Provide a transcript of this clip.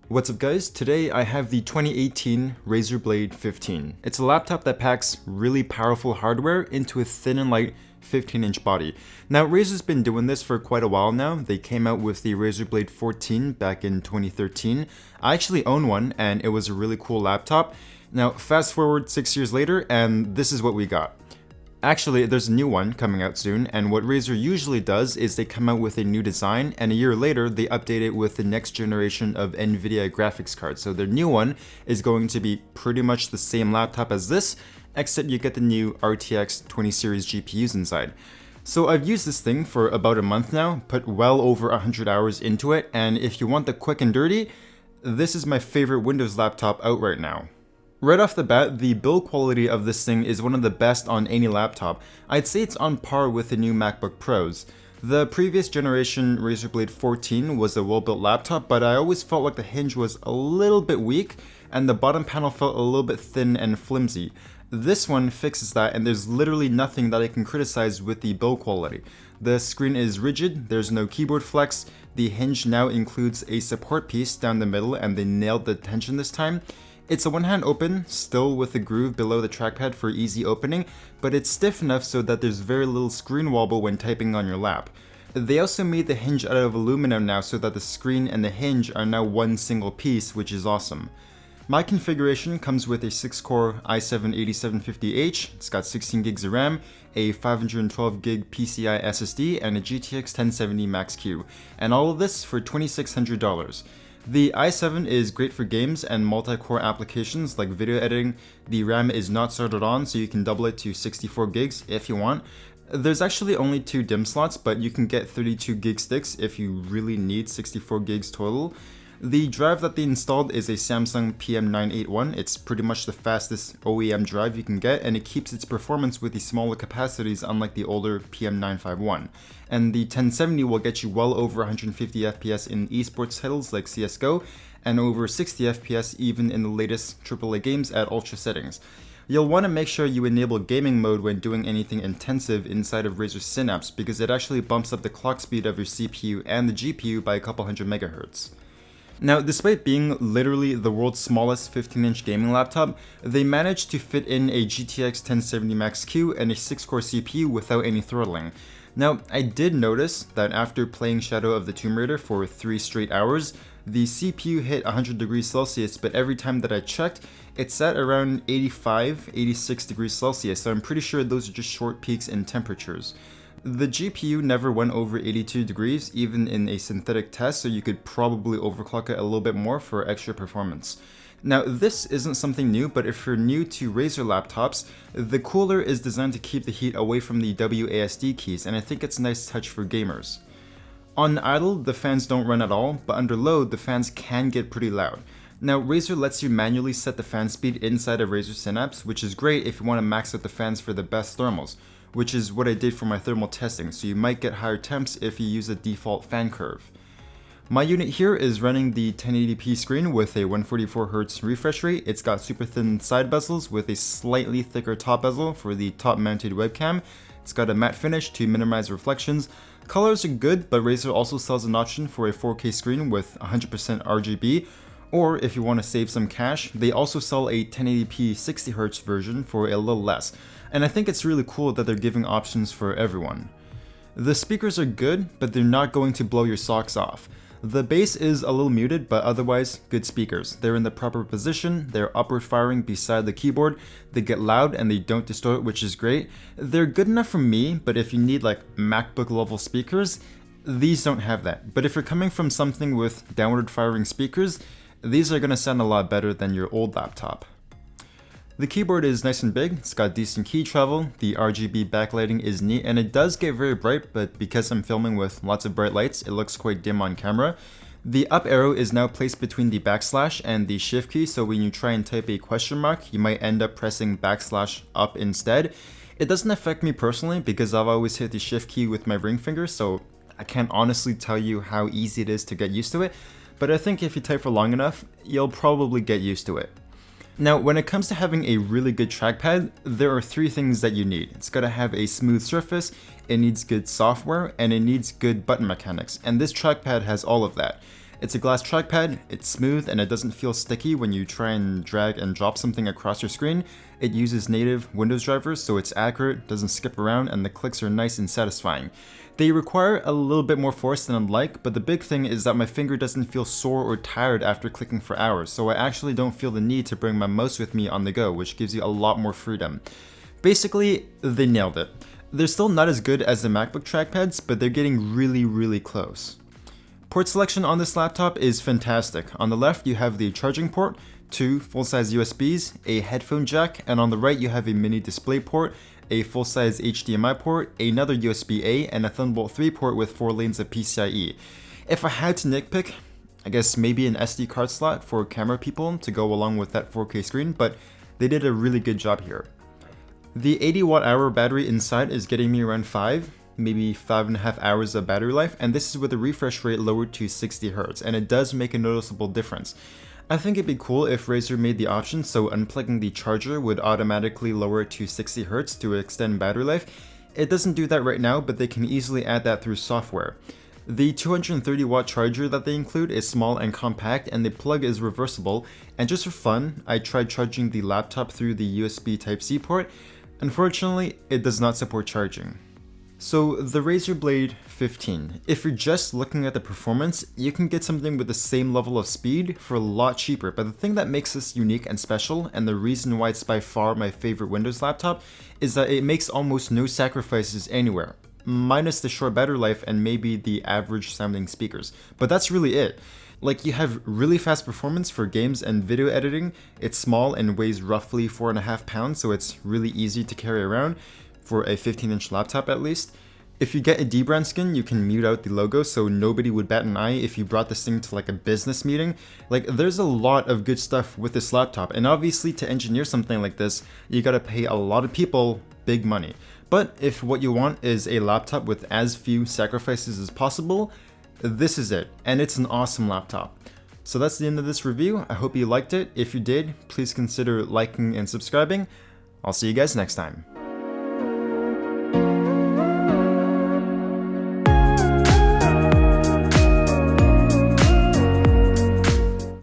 What's up guys, today I have the 2018 Razer Blade 15. It's a laptop that packs really powerful hardware into a thin and light 15-inch body. Now Razer's been doing this for quite a while now. They came out with the Razer Blade 14 back in 2013. I actually own one and it was a really cool laptop. Now fast forward 6 years later and this is what we got. Actually, there's a new one coming out soon, and what Razer usually does is they come out with a new design, and a year later, they update it with the next generation of NVIDIA graphics cards. So their new one is going to be pretty much the same laptop as this, except you get the new RTX 20 series GPUs inside. So I've used this thing for about a month now, put well over 100 hours into it, and if you want the quick and dirty, this is my favorite Windows laptop out right now. Right off the bat, the build quality of this thing is one of the best on any laptop. I'd say it's on par with the new MacBook Pros. The previous generation Razer Blade 14 was a well-built laptop, but I always felt like the hinge was a little bit weak, and the bottom panel felt a little bit thin and flimsy. This one fixes that, and there's literally nothing that I can criticize with the build quality. The screen is rigid, there's no keyboard flex, the hinge now includes a support piece down the middle, and they nailed the tension this time. It's a one-hand open, still with a groove below the trackpad for easy opening, but it's stiff enough so that there's very little screen wobble when typing on your lap. They also made the hinge out of aluminum now so that the screen and the hinge are now one single piece, which is awesome. My configuration comes with a 6-core i7-8750H, it's got 16 gigs of RAM, a 512 gig PCI SSD, and a GTX 1070 Max-Q, and all of this for $2,600. The i7 is great for games and multi-core applications like video editing. The RAM is not soldered on, so you can double it to 64 gigs if you want. There's actually only 2 DIMM slots, but you can get 32 gig sticks if you really need 64 gigs total. The drive that they installed is a Samsung PM981. It's pretty much the fastest OEM drive you can get, and it keeps its performance with the smaller capacities unlike the older PM951. And the 1070 will get you well over 150 FPS in esports titles like CSGO, and over 60 FPS even in the latest AAA games at ultra settings. You'll want to make sure you enable gaming mode when doing anything intensive inside of Razer Synapse because it actually bumps up the clock speed of your CPU and the GPU by a couple hundred megahertz. Now, despite being literally the world's smallest 15-inch gaming laptop, they managed to fit in a GTX 1070 Max-Q and a 6-core CPU without any throttling. Now, I did notice that after playing Shadow of the Tomb Raider for 3 straight hours, the CPU hit 100 degrees Celsius, but every time that I checked, it sat around 85, 86 degrees Celsius, so I'm pretty sure those are just short peaks in temperatures. The GPU never went over 82 degrees, even in a synthetic test, so you could probably overclock it a little bit more for extra performance. Now, this isn't something new, but if you're new to Razer laptops, the cooler is designed to keep the heat away from the WASD keys, and I think it's a nice touch for gamers. On idle, the fans don't run at all, but under load, the fans can get pretty loud. Now, Razer lets you manually set the fan speed inside of Razer Synapse, which is great if you want to max out the fans for the best thermals, which is what I did for my thermal testing, so you might get higher temps if you use a default fan curve. My unit here is running the 1080p screen with a 144Hz refresh rate. It's got super thin side bezels with a slightly thicker top bezel for the top mounted webcam. It's got a matte finish to minimize reflections. Colors are good, but Razer also sells an option for a 4K screen with 100% RGB, or if you want to save some cash, they also sell a 1080p 60Hz version for a little less. And I think it's really cool that they're giving options for everyone. The speakers are good, but they're not going to blow your socks off. The bass is a little muted, but otherwise, good speakers. They're in the proper position, they're upward firing beside the keyboard, they get loud and they don't distort, which is great. They're good enough for me, but if you need like MacBook level speakers, these don't have that. But if you're coming from something with downward firing speakers, these are going to sound a lot better than your old laptop. The keyboard is nice and big, it's got decent key travel, the RGB backlighting is neat, and it does get very bright, but because I'm filming with lots of bright lights, it looks quite dim on camera. The up arrow is now placed between the backslash and the shift key, so when you try and type a question mark, you might end up pressing backslash up instead. It doesn't affect me personally because I've always hit the shift key with my ring finger, so I can't honestly tell you how easy it is to get used to it, but I think if you type for long enough, you'll probably get used to it. Now, when it comes to having a really good trackpad, there are 3 things that you need. It's got to have a smooth surface, it needs good software, and it needs good button mechanics, and this trackpad has all of that. It's a glass trackpad, it's smooth, and it doesn't feel sticky when you try and drag and drop something across your screen. It uses native Windows drivers, so it's accurate, doesn't skip around, and the clicks are nice and satisfying. They require a little bit more force than I'd like, but the big thing is that my finger doesn't feel sore or tired after clicking for hours, so I actually don't feel the need to bring my mouse with me on the go, which gives you a lot more freedom. Basically, they nailed it. They're still not as good as the MacBook trackpads, but they're getting really close. Port selection on this laptop is fantastic. On the left you have the charging port, 2 full-size USBs, a headphone jack, and on the right you have a mini display port, a full-size HDMI port, another USB-A, and a Thunderbolt 3 port with 4 lanes of PCIe. If I had to nitpick, I guess maybe an SD card slot for camera people to go along with that 4K screen, but they did a really good job here. The 80 watt-hour battery inside is getting me around 5, maybe 5.5 hours of battery life, and this is with the refresh rate lowered to 60 Hz, and it does make a noticeable difference. I think it'd be cool if Razer made the option so unplugging the charger would automatically lower it to 60 Hz to extend battery life. It doesn't do that right now, but they can easily add that through software. The 230 watt charger that they include is small and compact, and the plug is reversible, and just for fun, I tried charging the laptop through the USB Type-C port. Unfortunately, it does not support charging. So the Razer Blade 15, if you're just looking at the performance, you can get something with the same level of speed for a lot cheaper, but the thing that makes this unique and special, and the reason why it's by far my favorite Windows laptop, is that it makes almost no sacrifices anywhere, minus the short battery life and maybe the average sounding speakers, but that's really it. Like, you have really fast performance for games and video editing, it's small and weighs roughly 4.5 pounds, so it's really easy to carry around, for a 15-inch laptop at least. If you get a dbrand skin, you can mute out the logo so nobody would bat an eye if you brought this thing to like a business meeting. Like, there's a lot of good stuff with this laptop, and obviously to engineer something like this, you gotta pay a lot of people big money. But if what you want is a laptop with as few sacrifices as possible, this is it, and it's an awesome laptop. So that's the end of this review. I hope you liked it. If you did, please consider liking and subscribing. I'll see you guys next time.